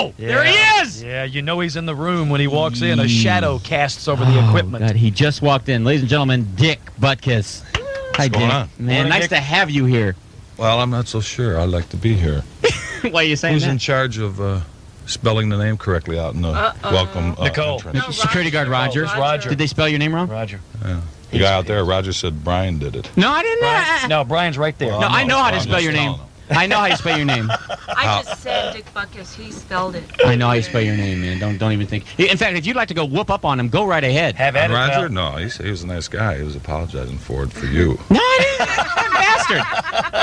Oh, there he is! Yeah, you know he's in the room when he walks in. A shadow casts over the equipment. God, he just walked in. Ladies and gentlemen, Dick Butkus. Hi, Dick. going on? Man, Morning, nice Dick. to have you here. Well, I'm not so sure. I'd like to be here. Why are you saying Who's that? in charge of spelling the name correctly out in the welcome Nicole. entrance? No, Security guard Roger. Roger. Did they spell your name wrong? Roger. Yeah. The guy out there, Roger, said Brian did it. No, I didn't. No, Brian's right there. Well, No, I know how to I'm spell just your name. telling him. I know how you spell your name. I just said Dick Butkus. He spelled it. I know how you spell your name, man. Don't even think. In fact, if you'd like to go whoop up on him, go right ahead. Have at it, Roger? pal. No, he was a nice guy. He was apologizing for you. No, I didn't. Bastard.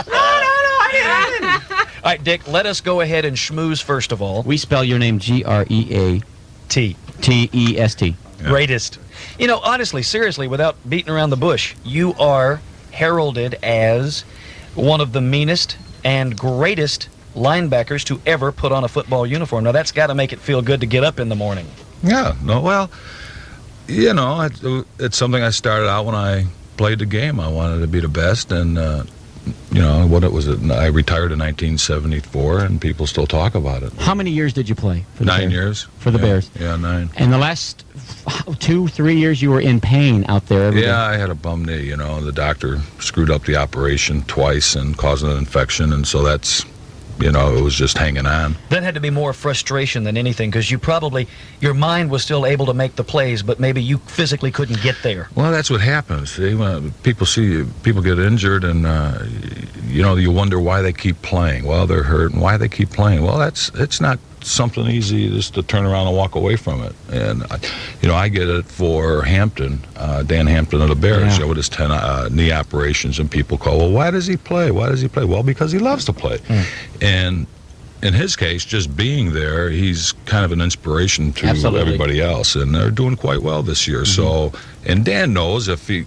No, I didn't. All right, Dick, let us go ahead and schmooze first of all. We spell your name Greatest. T. Yeah. Greatest. You know, honestly, seriously, without beating around the bush, you are heralded as one of the meanest and greatest linebackers to ever put on a football uniform. Now, that's got to make it feel good to get up in the morning. Yeah, no, well, you know, it's something I started out when I played the game. I wanted to be the best, and, you know, I retired in 1974, and people still talk about it. How many years did you play? For the 9 Bears? years. For the Yeah, Bears? Yeah, 9. And the last 2-3 years you were in pain out there every day. Yeah, I had a bum knee, you know. The doctor screwed up the operation twice and caused an infection, and so that's, you know, it was just hanging on. That had to be more frustration than anything, because your mind was still able to make the plays, but maybe you physically couldn't get there. Well, that's what happens. See, when people get injured, and you know, you wonder why they keep playing. Well, they're hurt, and why they keep playing. Well, it's not something easy just to turn around and walk away from it. And you know, I get it for Hampton, Dan Hampton of the Bears, Yeah. you know, with his 10 knee operations, and people call, well, why does he play? Why does he play? Well, because he loves to play. And in his case, just being there, he's kind of an inspiration to Absolutely. everybody else, and they're doing quite well this year. So, and Dan knows if he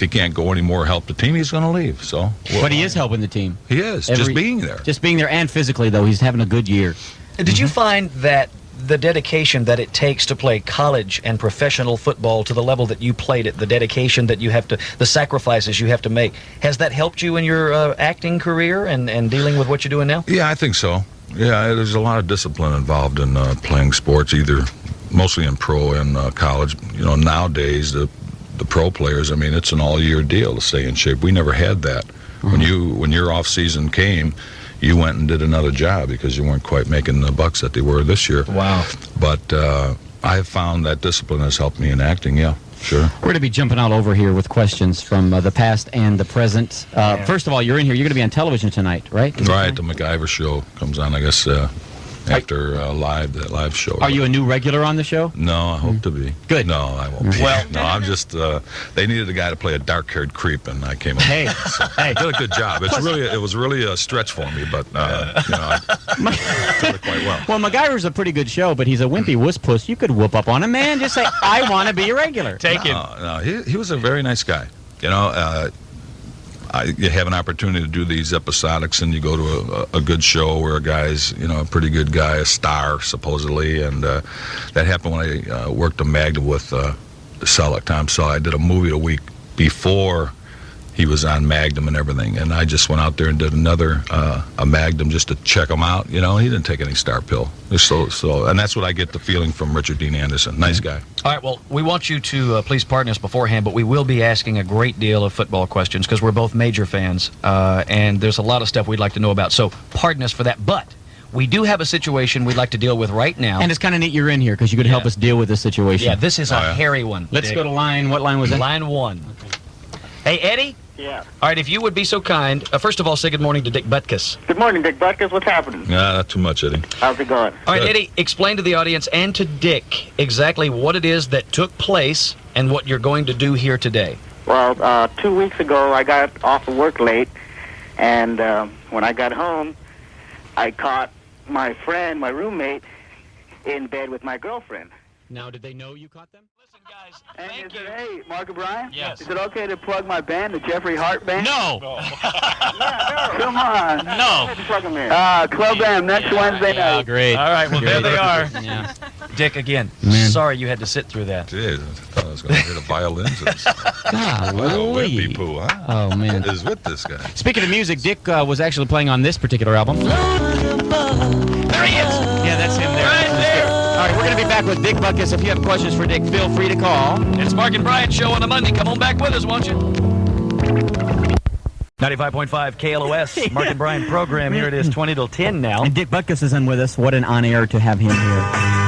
can't go anymore, help the team, he's going to leave. So, But he is helping the team. he is just being there. Just being there, and physically, though, he's having a good year. Did you find that the dedication that it takes to play college and professional football to the level that you played it, the dedication that you have to, the sacrifices you have to make, has that helped you in your acting career and dealing with what you're doing now? Yeah, I think so. Yeah, there's a lot of discipline involved in playing sports, mostly in pro and college. You know, nowadays the pro players, I mean, it's an all-year deal to stay in shape. We never had that. When your off season came, you went and did another job because you weren't quite making the bucks that they were this year. Wow. But I have found that discipline has helped me in acting. Yeah, sure. We're going to be jumping all over here with questions from the past and the present. First of all, you're in here. You're going to be on television tonight, right? Is that Right, the MacGyver show comes on, I guess, after that live show. Are you a new regular on the show? No, I hope to be. Good. No, I won't be. Well- No, I'm just, they needed a guy to play a dark-haired creep, and I came up. Hey, hey. Did a good job. It was really a stretch for me, but, you know, I did it quite well. Well, MacGyver's a pretty good show, but he's a wimpy wuss puss. You could whoop up on him, man. Just say, I want to be a regular. Take him. No, he was a very nice guy. You know, you have an opportunity to do these episodics, and you go to a good show where a guy's, you know, a pretty good guy, a star, supposedly, and that happened when I worked a Magnum with Selleck, Tom Selleck. I did a movie a week before he was on Magnum and everything, and I just went out there and did another a Magnum just to check him out. You know, he didn't take any star pill. So, and that's what I get the feeling from Richard Dean Anderson. Nice guy. All right, well, we want you to please pardon us beforehand, but we will be asking a great deal of football questions because we're both major fans, and there's a lot of stuff we'd like to know about. So pardon us for that, but we do have a situation we'd like to deal with right now. And it's kind of neat you're in here because you could help us deal with this situation. Yeah, this is a hairy one. Let's Dick. go to line. What line was that? Line 1. Hey, Eddie? Yeah. All right, if you would be so kind, first of all, say good morning to Dick Butkus. Good morning, Dick Butkus. What's happening? Nah, not too much, Eddie. How's it going? All right, Good. Eddie, explain to the audience and to Dick exactly what it is that took place and what you're going to do here today. Well, 2 weeks ago, I got off of work late, and when I got home, I caught my friend, my roommate, in bed with my girlfriend. Now, did they know you caught them? Listen, guys, And he thank said, you. hey, Mark O'Brien? Yes. Is it okay to plug my band, the Jeffrey Hart Band? No. Yeah, no. Come on. No. Plug them in. Club M next Wednesday Yeah, night. great. All right, well, there they are. Yeah. Dick, again, Man. sorry you had to sit through that. Jeez, I thought I was going to hear the violins. Little Golly. whippy poo, huh? Oh, man. What is with this guy? Speaking of music, Dick was actually playing on this particular album. There he is. Yeah, that's him there. back with Dick Butkus. If you have questions for Dick, feel free to call. It's Mark and Brian show on a Monday. Come on back with us, won't you? 95.5 KLOS, Mark and Brian program. Here it is, 20 till 10 now. And Dick Butkus is in with us. What an honor to have him here.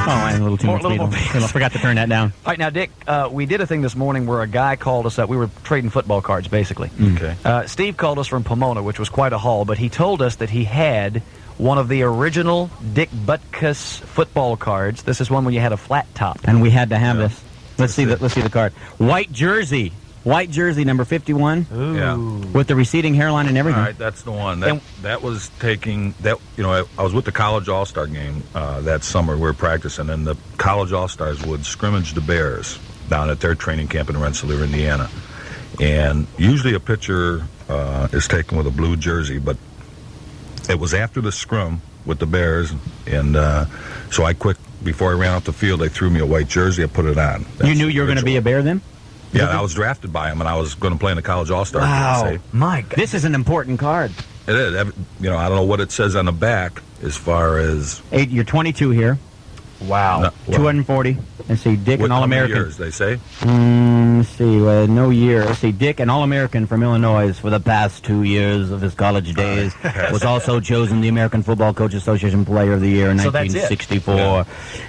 Oh, and a little too much little speed. more I forgot to turn that down. All right, now, Dick, we did a thing this morning where a guy called us up. We were trading football cards, basically. Okay. Steve called us from Pomona, which was quite a haul, but he told us that he had one of the original Dick Butkus football cards. This is one where you had a flat top. And we had to have this. Let's see the card. White jersey, number 51, Yeah. with the receding hairline and everything. All right, that's the one. That was taking that. I was with the college all-star game that summer. We were practicing, and the college all-stars would scrimmage the Bears down at their training camp in Rensselaer, Indiana. And usually a picture is taken with a blue jersey, but it was after the scrum with the Bears, and so before I ran off the field, they threw me a white jersey. I put it on. You knew you were going to be a Bear then? Yeah, I was drafted by him, and I was going to play in the college all-star game. Wow, my God. This is an important card. It is. I don't know what it says on the back as far as... You're 22 here. Wow. No, well, 240. Let's see, Dick, what an All-American. years, they say? Let's see, no year. Let's see, Dick, an All-American from Illinois for the past 2 years of his college days. Was also chosen the American Football Coach Association Player of the Year in So that's it. 1964. Yeah.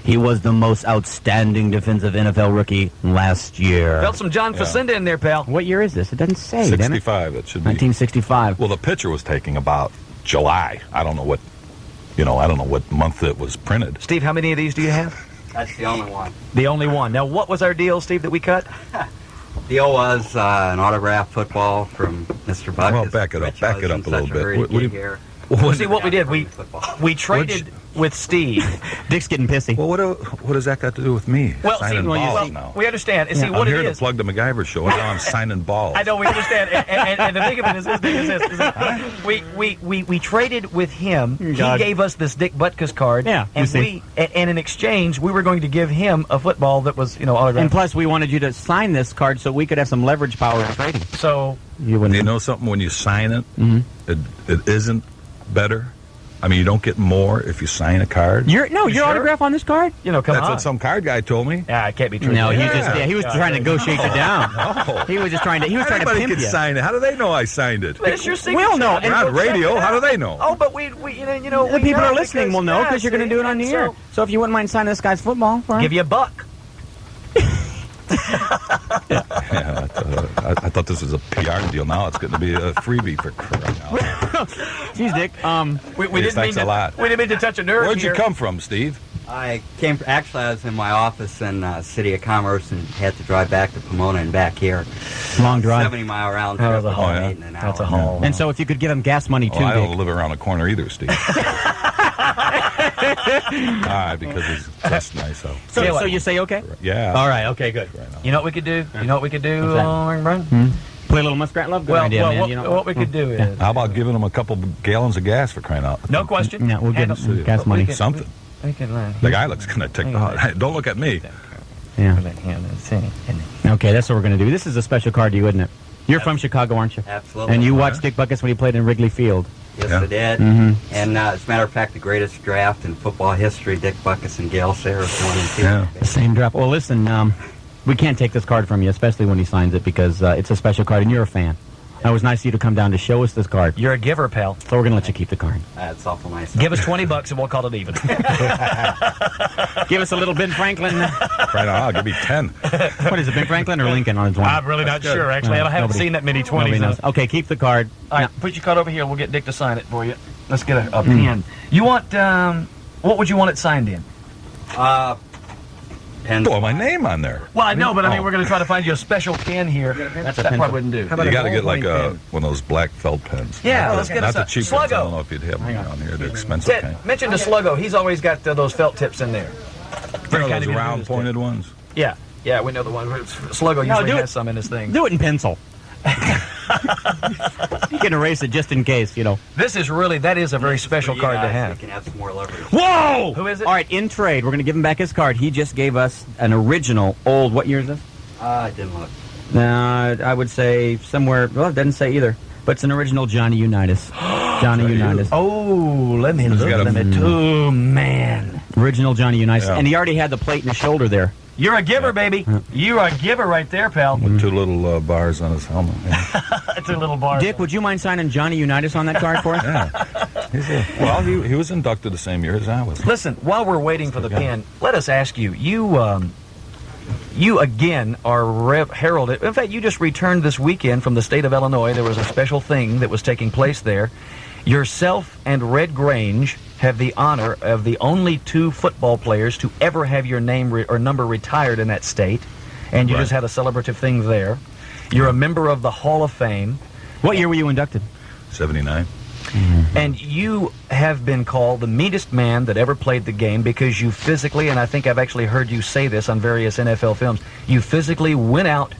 He was the most outstanding defensive NFL rookie last year. Felt some John Facenda in there, pal. What year is this? It doesn't say, damn it. 65, it should be. 1965. Well, the picture was taken about July. I don't know what month it was printed. Steve, how many of these do you have? That's the only one. The only one. Now, what was our deal, Steve, that we cut? Deal was an autographed football from Mr. Butkus. Well, back it up. which Back I it was up in a little such bit. hurry to What do get you- here. Well, see, what we did, Football. we traded with Steve. Dick's getting pissy. Well, what does that got to do with me? Well, Signing see, balls now. we understand. And see, I'm what here it to is. plug the MacGyver show, and now I'm signing balls. I know, we understand. And the thing of it is this. We traded with him. God. He gave us this Dick Butkus card. Yeah, And you see. and in exchange, we were going to give him a football that was, autographed. And plus, we wanted you to sign this card so we could have some leverage power in trading. So, You wouldn't. You know something? When you sign it, Mm-hmm. it isn't better. I mean, you don't get more if you sign a card. Your sure? autograph on this card? come That's on. what some card guy told me. Yeah, it can't be true. No, Yeah. he was trying to negotiate you down. No. He was just trying to Anybody pimp can you. sign it. How do they know I signed it? It's your signature. Well, no, And and We're on we'll check radio. it How do out. they know? Oh, but we The people know are listening will know because you're going to do it on the air. So if you wouldn't mind signing this guy's football for him. Give you a buck. Yeah, I thought this was a PR deal. Now it's going to be a freebie for crying out loud. Jeez, Dick. We Yes, didn't mean thanks a to. lot. We didn't mean to touch a nerve Where'd here. you come from, Steve? I was in my office in City of Commerce and had to drive back to Pomona and back here. Long drive. 70-mile round Oh, trip. the haul. about yeah. 8 in an That's a hour. haul. And so if you could give him gas money too, I don't Dick. live around the corner either, Steve. All right, because it's just nice out. So you say okay? Yeah. All right. Okay. Good. Right now. You know what we could do? You know what we could do, What's that? Brian? Play a little Muskrat Love. Good idea, man. What we could do is How about giving them a couple gallons of gas for crying out? no question. Yeah, we'll get Handle- him gas money. Something. We can The guy looks going to take the hot. Don't look at me. Yeah. Okay, that's what we're going to do. This is a special card to you, isn't it? You're from Chicago, aren't you? Absolutely. And you Oh, watched yeah? Dick Butkus when he played in Wrigley Field. Yes, Yeah. I did. Mhm. And as a matter of fact, the greatest draft in football history, Dick Butkus and Gail Sayers 1 and 2. Yeah. Same drop. Well, listen, we can't take this card from you, especially when he signs it, because it's a special card, and you're a fan. It was nice of you to come down to show us this card. You're a giver, pal. So we're going to let you keep the card. That's awful nice. Give us $20 and we'll call it even. Give us a little Ben Franklin. Crying out, I'll give me 10. What is it, Ben Franklin or Lincoln on his one? I'm really not sure, actually. I haven't seen that many 20s. Nobody knows. though. Okay, keep the card. All right, put your card over here. We'll get Dick to sign it for you. Let's get a pen. You want, what would you want it signed in? Pen. Throw my name on there. Well, I know, but I mean, we're going to try to find you a special pen here. That's a that pencil. part wouldn't do. You got to get like one of those black felt pens. Yeah, Not let's the- get Not us the a cheap ones. I Sluggo. don't know if you'd have them down here. They're expensive kind. Mention to Sluggo. He's always got those felt tips in there. You know Kind those of round used pointed ones? Yeah, we know the one. Sluggo No, usually do it. has some in his thing. Do it in pencil. You can erase it just in case, you know. This is really, that is a very special For you card to guys, have. You can have some more leverage. Whoa! Who is it? All right, in trade, we're going to give him back his card. He just gave us an original, old, what year is this? I didn't look. I would say somewhere, well, it doesn't say either. But it's an original Johnny Unitas. Johnny Unitas. Oh, let me look at it. Oh, man. Original Johnny Unitas. Yeah. And he already had the plate in his shoulder there. You're a giver, baby. You're a giver right there, pal. With two little bars on his helmet. Yeah. Two little bars. Dick, would you mind signing Johnny Unitas on that card for us? Yeah. Well, he was inducted the same year as I was. Listen, while we're waiting for the pin, let us ask you. You again are heralded. In fact, you just returned this weekend from the state of Illinois. There was a special thing that was taking place there. Yourself and Red Grange have the honor of the only two football players to ever have your name or number retired in that state, and you just had a celebrative thing there. You're a member of the Hall of Fame. What year were you inducted? 79. And you have been called the meanest man that ever played the game because you physically, and I think I've actually heard you say this on various NFL films, you physically went out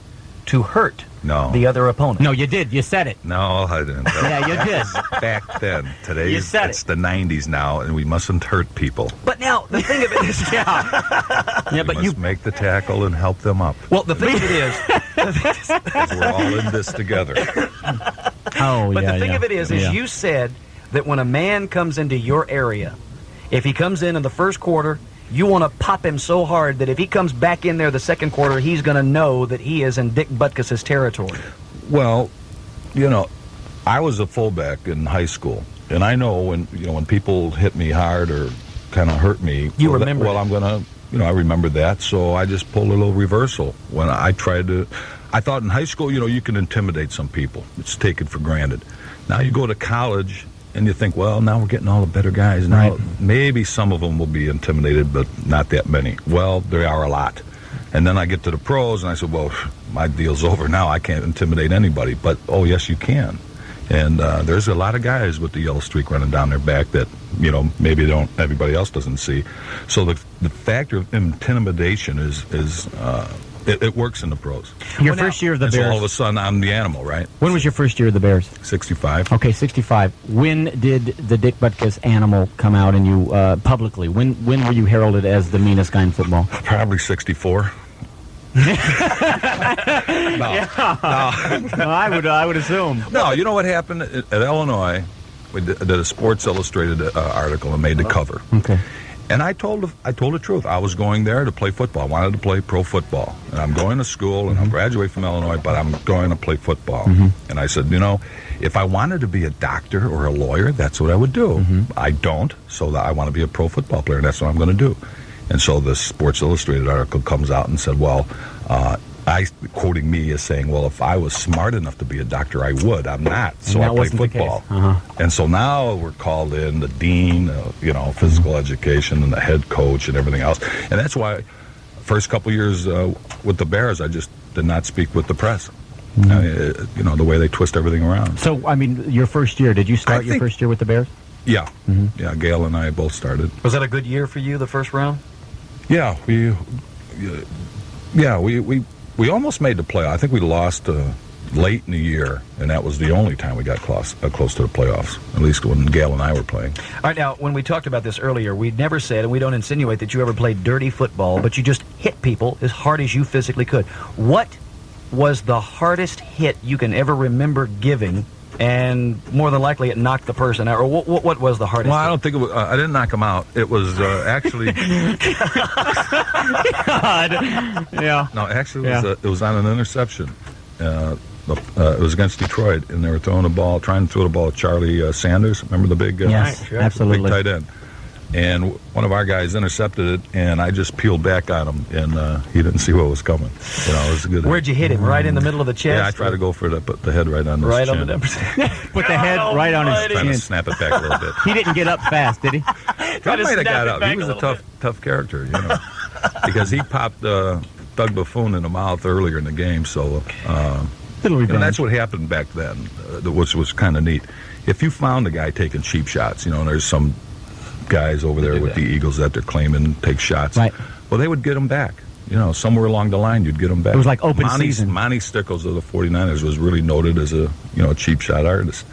to hurt the other opponent. No, you did. You said it. No, I didn't. Yeah, you did. Back then. Today, You said it's the 90s now, and we mustn't hurt people. But now, the thing of it is... Yeah, but We you... must make the tackle and help them up. Well, the thing of it is... 'Cause we're all in this together. Oh, But yeah, the thing yeah. of it is Yeah. you said that when a man comes into your area, if he comes in the first quarter, you want to pop him so hard that if he comes back in there the second quarter, he's going to know that he is in Dick Butkus's territory. Well, I was a fullback in high school, and I know when people hit me hard or kind of hurt me. You remember Well, it. I'm gonna, I remember that, so I just pulled a little reversal when I tried to. I thought in high school, you can intimidate some people. It's taken for granted. Now you go to college. And you think, well, now we're getting all the better guys. Now, Right. maybe some of them will be intimidated, but not that many. Well, there are a lot. And then I get to the pros, and I said, well, my deal's over now. I can't intimidate anybody. But, oh, yes, you can. And there's a lot of guys with the yellow streak running down their back that, maybe everybody else doesn't see. So the factor of intimidation is it works in the pros. Your first year of the And so all of a Bears. sudden, I'm the animal, right? When was your first year of the Bears? 65. Okay, 65. When did the Dick Butkus animal come out and you publicly? When were you heralded as the meanest guy in football? Probably 64. I would assume. No, you know what happened at Illinois? We did a Sports Illustrated article and made the cover. Okay. And I told the truth. I was going there to play football. I wanted to play pro football. And I'm going to school, and I'll graduate from Illinois, but I'm going to play football. And I said, if I wanted to be a doctor or a lawyer, that's what I would do. I don't, so I want to be a pro football player, and that's what I'm going to do. And so the Sports Illustrated article comes out and said, well, quoting me as saying, well, if I was smart enough to be a doctor, I would. I'm not, so I play football. And so now we're called in, the dean, physical education, and the head coach, and everything else. And that's why first couple years with the Bears, I just did not speak with the press. The way they twist everything around. So, your first year, did you start your first year with the Bears? Yeah. Yeah, Gail and I both started. Was that a good year for you, the first round? Yeah, we almost made the playoff. I think we lost late in the year, and that was the only time we got close to the playoffs, at least when Gail and I were playing. All right, now, when we talked about this earlier, we never said, and we don't insinuate that you ever played dirty football, but you just hit people as hard as you physically could. What was the hardest hit you can ever remember giving, and more than likely it knocked the person out? Or what was the hardest Well, hit? I don't think it was, I didn't knock him out. It was actually... Yeah. No, actually, it was on an interception. It was against Detroit, and they were trying to throw the ball at Charlie Sanders. Remember the big... Yes, absolutely. Big tight end. And one of our guys intercepted it, and I just peeled back on him, and he didn't see what was coming. It was a good. Where'd you hit him? Right in the middle of the chest? Yeah, I tried to go for put the head right on his right chin. on the Put the head right on his Trying to chin. snap it back a little bit. He didn't get up fast, did he? He might have got up. He was a tough character, because he popped Doug Buffoon in the mouth earlier in the game. So Little revenge. that's what happened back then, which was kind of neat. If you found a guy taking cheap shots, there's some guys over there with the Eagles that they're claiming take shots. Right. Well, they would get them back. Somewhere along the line, you'd get them back. It was like open season. Monty Stickles of the 49ers was really noted as a cheap shot artist.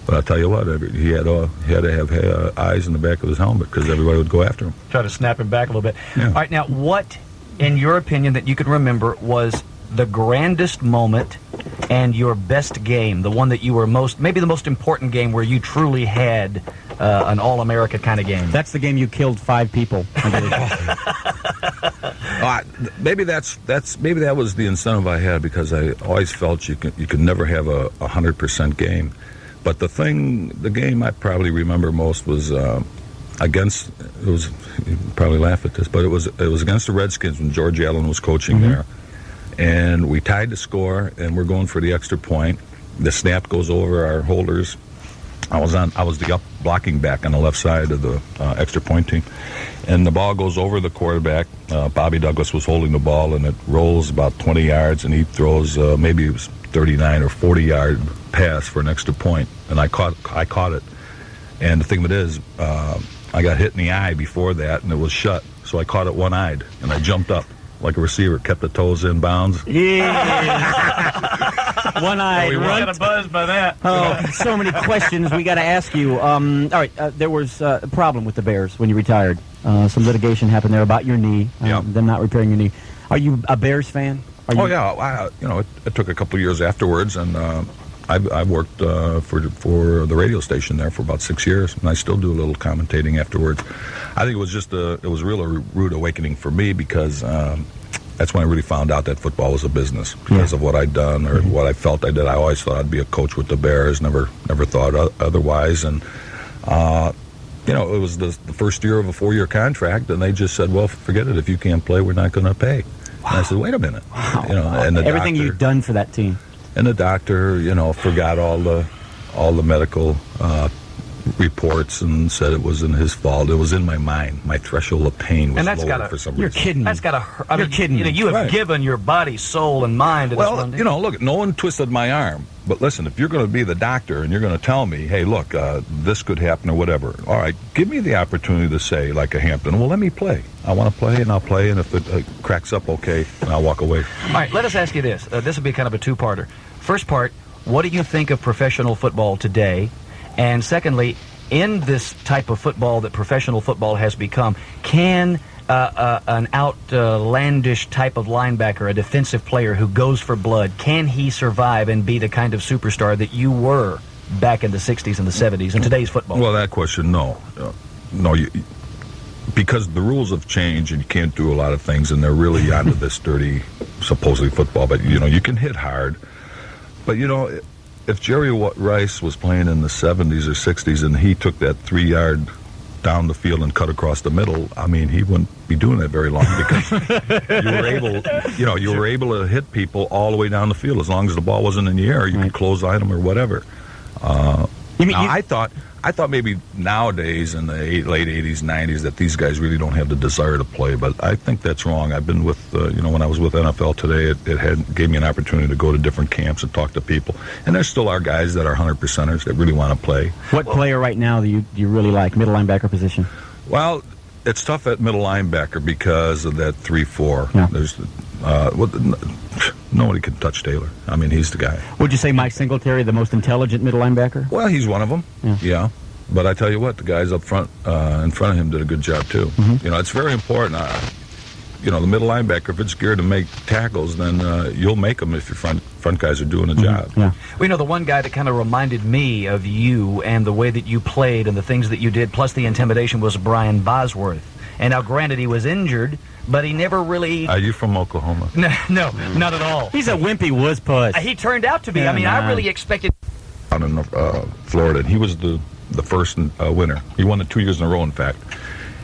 But I'll tell you what, he had to have eyes in the back of his helmet because everybody would go after him. Try to snap him back a little bit. Yeah. All right, now, what, in your opinion, that you can remember was the grandest moment and your best game, the one that you were maybe the most important game where you truly had an All-America kind of game? That's the game you killed 5 people. Maybe that was the incentive I had, because I always felt you could never have a 100% game. But the game I probably remember most was you probably laugh at this, but it was against the Redskins when George Allen was coaching there, and we tied the score, and we're going for the extra point. The snap goes over our holders. I was the up blocking back on the left side of the extra point team, and the ball goes over the quarterback. Bobby Douglas was holding the ball, and it rolls about 20 yards, and he throws maybe it was 39 or 40-yard pass for an extra point, and I caught it. And the thing of it is, I got hit in the eye before that, and it was shut, so I caught it one-eyed, and I jumped up like a receiver, kept the toes in bounds. Yeah. One-eyed. We got a buzz by that. Oh, so many questions we got to ask you. All right, there was a problem with the Bears when you retired. Some litigation happened there about your knee, them not repairing your knee. Are you a Bears fan? Yeah. It took a couple of years afterwards, and I worked for the radio station there for about 6 years, and I still do a little commentating afterwards. I think it was just it was really a rude awakening for me, because that's when I really found out that football was a business, because of what I'd done or what I felt I did. I always thought I'd be a coach with the Bears, never thought otherwise. And it was the first year of a 4-year contract, and they just said, well, forget it. If you can't play, we're not going to pay. Wow. And I said, wait a minute. Wow. And everything you've done for that team. And the doctor, forgot all the medical reports and said it wasn't his fault. It was in my mind. My threshold of pain was lowered for some reason. You're kidding me. That's got to hurt. You're kidding me. You have given your body, soul, and mind to this one day. Look, no one twisted my arm. But listen, if you're going to be the doctor and you're going to tell me, hey, look, this could happen or whatever, all right, give me the opportunity to say, like a Hampton, well, let me play. I want to play, and I'll play, and if it cracks up, okay, and I'll walk away. All right, let us ask you this. This will be kind of a two-parter. First part, what do you think of professional football today? And secondly, in this type of football that professional football has become, can an outlandish type of linebacker, a defensive player who goes for blood, can he survive and be the kind of superstar that you were back in the 60s and the 70s in today's football? Well, that question, no. Because the rules have changed and you can't do a lot of things, and they're really onto this dirty, supposedly football, but, you can hit hard. But, if Jerry Rice was playing in the 70s or 60s and he took that 3-yard down the field and cut across the middle, I mean, he wouldn't be doing that very long, because you were able to hit people all the way down the field. As long as the ball wasn't in the air, you could clothesline them or whatever. I thought maybe nowadays in the late 80s, 90s, that these guys really don't have the desire to play, but I think that's wrong. I've been with, when I was with NFL Today, it gave me an opportunity to go to different camps and talk to people, and there still are guys that are 100%ers that really want to play. What player right now do you really like, middle linebacker position? Well, it's tough at middle linebacker because of that 3-4. Yeah. There's nobody can touch Taylor. I mean, he's the guy. Would you say Mike Singletary the most intelligent middle linebacker? Well, he's one of them. Yeah. But I tell you what, the guys up front, in front of him, did a good job too. It's very important. The middle linebacker, if it's geared to make tackles, then you'll make them if your front guys are doing a job. Yeah. Well, the one guy that kind of reminded me of you and the way that you played and the things that you did, plus the intimidation, was Brian Bosworth. And now, granted, he was injured, but he never really... Are you from Oklahoma? No, not at all. He's a wimpy wuss puss. He turned out to be. I mean, I really expected... Out in Florida, and he was the first winner. He won it 2 years in a row, in fact.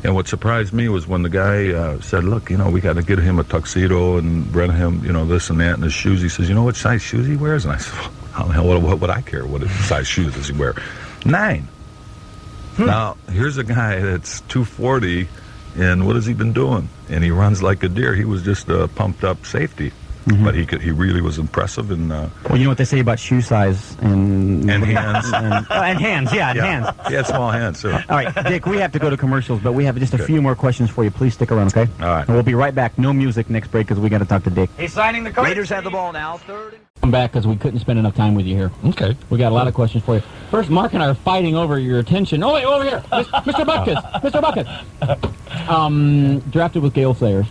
And what surprised me was when the guy said, look, we got to get him a tuxedo and rent him, this and that, and his shoes. He says, what size shoes he wears? And I said, how the hell what would I care? What size shoes does he wear? 9. Now, here's a guy that's 240, and what has he been doing? And he runs like a deer. He was just a pumped-up safety. But he really was impressive. And well, you know what they say about shoe size and hands. And hands, hands. He had small hands, too. All right, Dick, we have to go to commercials, but we have just a few more questions for you. Please stick around, okay? All right. And we'll be right back. No music next break because we got to talk to Dick. He's signing the card. Raiders have the ball now. Third. Come back because we couldn't spend enough time with you here. Okay. We got a lot of questions for you. First, Mark and I are fighting over your attention. Oh, wait, over here. Mr. Butkus. Mr. Butkus. Drafted with Gale Sayers.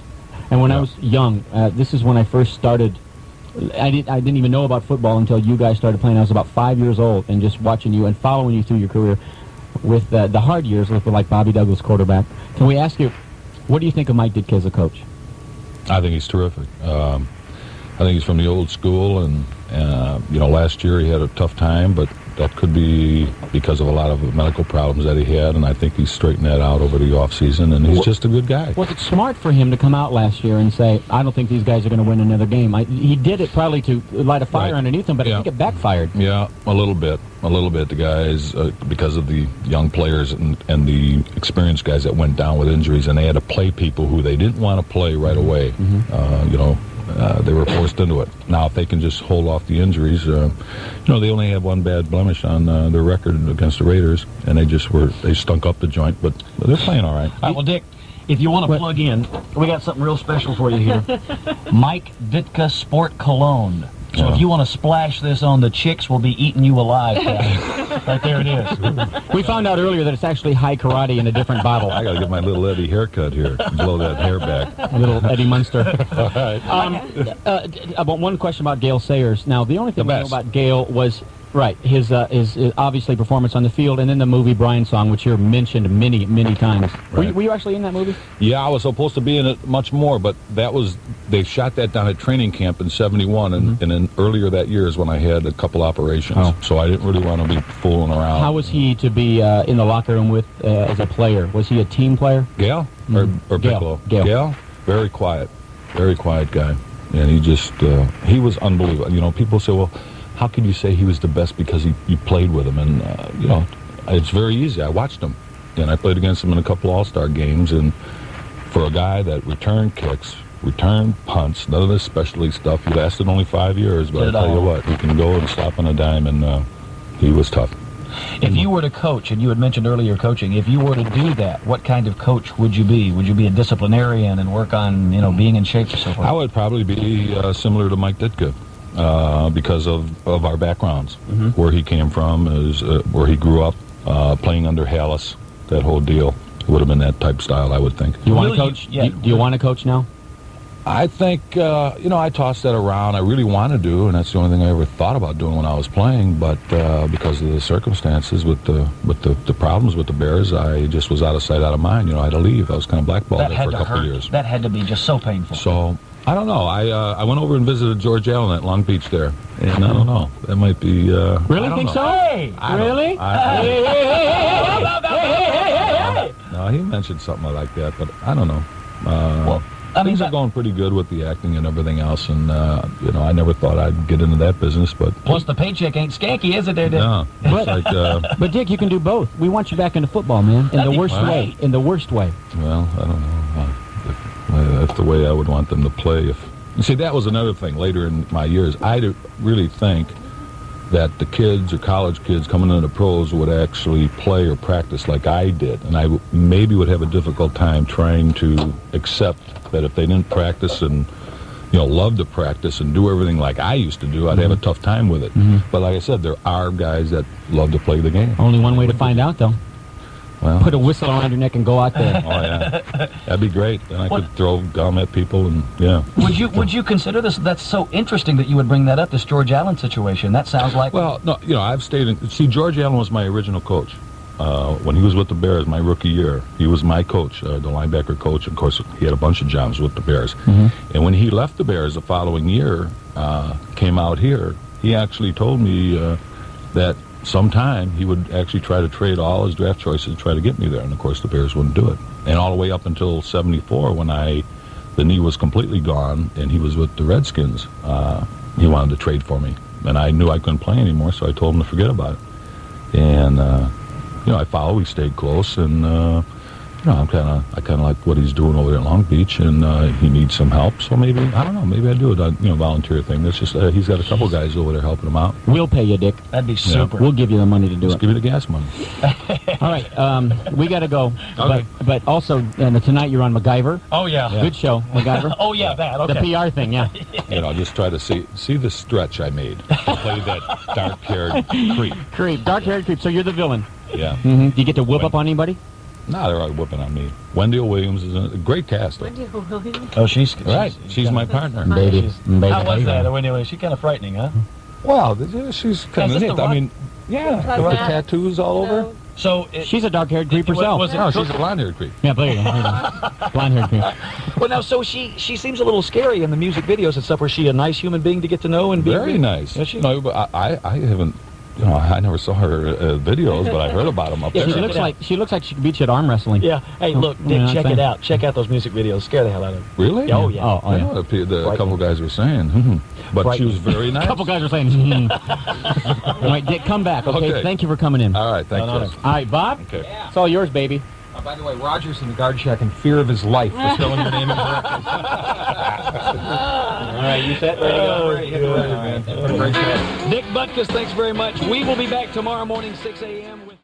And when I was young, this is when I first started I didn't even know about football until you guys started playing. I was about 5 years old, and just watching you and following you through your career with the hard years with like Bobby Douglas quarterback. Can we ask you, what do you think of Mike Ditka as a coach? I think he's terrific. I think he's from the old school, and last year he had a tough time, but that could be because of a lot of medical problems that he had, and I think he's straightened that out over the off season, and he's just a good guy. Was it smart for him to come out last year and say, I don't think these guys are going to win another game? He did it probably to light a fire underneath them, but I think it backfired. Yeah, a little bit. The guys, because of the young players and the experienced guys that went down with injuries, and they had to play people who they didn't want to play right away. They were forced into it. Now, if they can just hold off the injuries, they only have one bad blemish on their record against the Raiders, and they stunk up the joint, but they're playing all right. All right, well, Dick, if you want to plug in, we got something real special for you here. Mike Ditka Sport Cologne. So if you want to splash this on, the chicks will be eating you alive. Right there it is. We found out earlier that it's actually high karate in a different bottle. I got to get my little Eddie haircut here. Blow that hair back. A little Eddie Munster. All right. About one question about Gale Sayers. Now, the only thing we know about Gale was his obviously performance on the field, and then the movie Brian Song, which you're mentioned many, many times. Right. Were you actually in that movie? Yeah, I was supposed to be in it much more, but they shot that down at training camp in '71, and then earlier that year is when I had a couple operations, so I didn't really want to be fooling around. How was he to be in the locker room with as a player? Was he a team player? Gale or Piccolo? Gale. Very quiet guy, and he was unbelievable. People say, well, how can you say he was the best because you played with him? And, it's very easy. I watched him, and I played against him in a couple All-Star games, and for a guy that returned kicks, returned punts, none of this specialty stuff, he lasted only 5 years, but I tell you what, he can go and stop on a dime, and he was tough. If you were to coach, and you had mentioned earlier coaching, if you were to do that, what kind of coach would you be? Would you be a disciplinarian and work on, being in shape or so forth? I would probably be similar to Mike Ditka. Because of our backgrounds, where he came from, where he grew up, playing under Hallis, that whole deal. It would have been that type style, I would think. You want to coach? Do you want to coach now? I think, I tossed that around. I really want to do, and that's the only thing I ever thought about doing when I was playing, but because of the circumstances with the problems with the Bears, I just was out of sight, out of mind. I had to leave. I was kind of blackballed there for a couple of years. That had to be just so painful. So, I don't know. I went over and visited George Allen at Long Beach there, and I don't know. That might be. Really think so? Hey, really? No, he mentioned something like that, but I don't know. Things are going pretty good with the acting and everything else, and I never thought I'd get into that business, but plus the paycheck ain't skanky, is it, there, Dick? No, but Dick, you can do both. We want you back into football, man. In the worst way. In the worst way. Well, I don't know. That's the way I would want them to play. See, that was another thing later in my years. I really think that the kids or college kids coming into the pros would actually play or practice like I did, and I maybe would have a difficult time trying to accept that if they didn't practice and love to practice and do everything like I used to do, I'd have a tough time with it. But like I said, there are guys that love to play the game. Only one way to find out, though. Well, put a whistle around your neck and go out there. Oh yeah, that'd be great. Then I could throw gum at people, and Would you consider this? That's so interesting that you would bring that up. This George Allen situation. That sounds like. Well, no, I've stayed in. See, George Allen was my original coach. When he was with the Bears, my rookie year, he was my coach, the linebacker coach. Of course, he had a bunch of jobs with the Bears. And when he left the Bears the following year, came out here, he actually told me that sometime he would actually try to trade all his draft choices to try to get me there. And, of course, the Bears wouldn't do it. And all the way up until '74, when the knee was completely gone and he was with the Redskins, he wanted to trade for me. And I knew I couldn't play anymore, so I told him to forget about it. And, we stayed close, and I kind of like what he's doing over there in Long Beach, and he needs some help. So maybe I do a volunteer thing. That's just he's got a couple guys over there helping him out. We'll pay you, Dick. That'd be super. We'll give you the money to do Just it. give me the gas money. All right, we got to go. Okay. But also tonight you're on MacGyver. Oh yeah. Good show, MacGyver. Oh yeah, that. Okay. The PR thing, yeah. Just try to see the stretch I made to play that dark-haired creep. Dark-haired creep. So you're the villain. Yeah. Do you get to whoop up on anybody? No, they're always whipping on me. Wendy Williams is a great cast. Though. Wendy Williams. Oh, she's Right, she's my partner. Baby. How was that? Wendy Williams? She's kind of frightening, huh? Well, she's kind Is of this neat. the I mean, yeah, Like the that. tattoos all over. So She's a dark-haired creep herself. was it No, she's a blonde-haired creep. Yeah, there you go. Blonde-haired creep. Well, now, so she seems a little scary in the music videos and stuff. Was she a nice human being to get to know and be Very nice. Is she? No, but I haven't. You know, I never saw her videos, but I heard about them up Yeah, there. She looks like she could beat you at arm wrestling. Yeah. Hey, look, You Dick, know what check I'm it saying? out. Check out those music videos. Scare the hell out of them. Really? Oh, yeah. Oh, I yeah. know the Right. couple guys were saying, but Right. she was very A nice. couple guys are saying, All right, Dick, come back, okay? Okay. Thank you for coming in. All right, thank No, no, you. no. All right, Bob? Okay. It's all yours, baby. By the way, Roger's in the guard shack in fear of his life for spelling your name incorrectly. All right, you set? Ready to go? Ready, hit the record, man. What a great show. Dick Butkus, thanks very much. We will be back tomorrow morning, 6 a.m. with